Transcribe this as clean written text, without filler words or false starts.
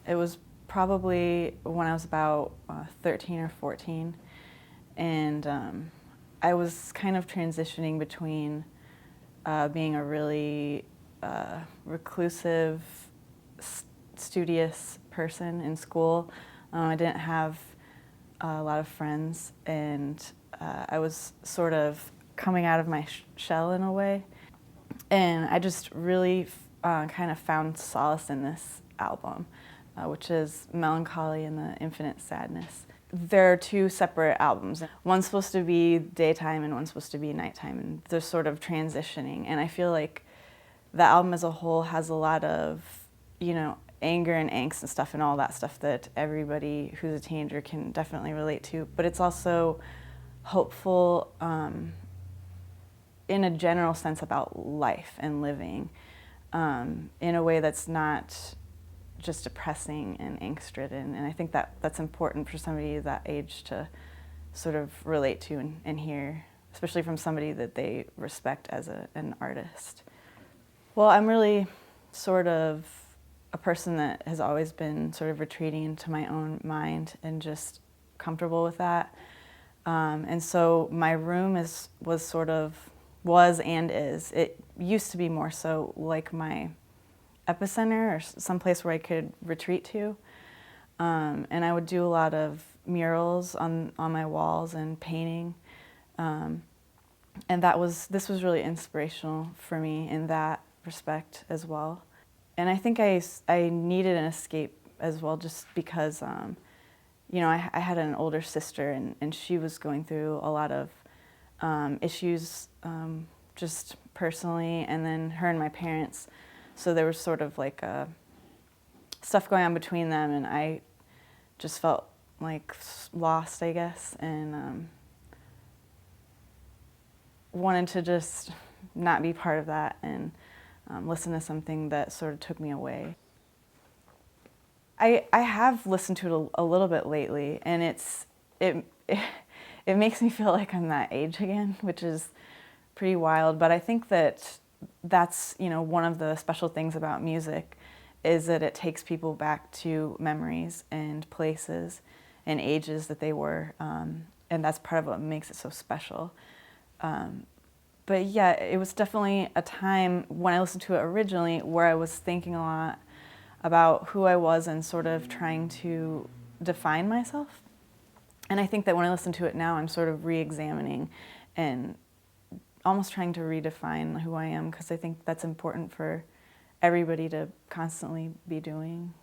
It was probably when I was about 13 or 14, and I was kind of transitioning between being a really reclusive, studious person in school. I didn't have a lot of friends, and I was sort of coming out of my shell in a way. And I just really kind of found solace in this album, which is Mellon Collie and the Infinite Sadness. There are two separate albums. One's supposed to be daytime and one's supposed to be nighttime, and they're sort of transitioning. And I feel like the album as a whole has a lot of, anger and angst and stuff and all that stuff that everybody who's a teenager can definitely relate to. But it's also hopeful in a general sense about life and living in a way that's not just depressing and angst-ridden. And I think that that's important for somebody that age to sort of relate to and hear, especially from somebody that they respect as an artist. Well, I'm really sort of a person that has always been sort of retreating into my own mind and just comfortable with that. And so my room was and is. It used to be more so like my epicenter or someplace where I could retreat to. And I would do a lot of murals on my walls and painting. And this was really inspirational for me in that respect as well. And I think I needed an escape as well, just because, I had an older sister, and she was going through a lot of issues just personally, and then her and my parents. So there was sort of like stuff going on between them, and I just felt like lost, I guess, and wanted to just not be part of that and listen to something that sort of took me away. I have listened to it a little bit lately, and it makes me feel like I'm that age again, which is pretty wild. But I think that's one of the special things about music is that it takes people back to memories and places and ages that they were, and that's part of what makes it so special. But yeah, it was definitely a time when I listened to it originally where I was thinking a lot about who I was and sort of trying to define myself. And I think that when I listen to it now, I'm sort of re-examining and almost trying to redefine who I am, because I think that's important for everybody to constantly be doing.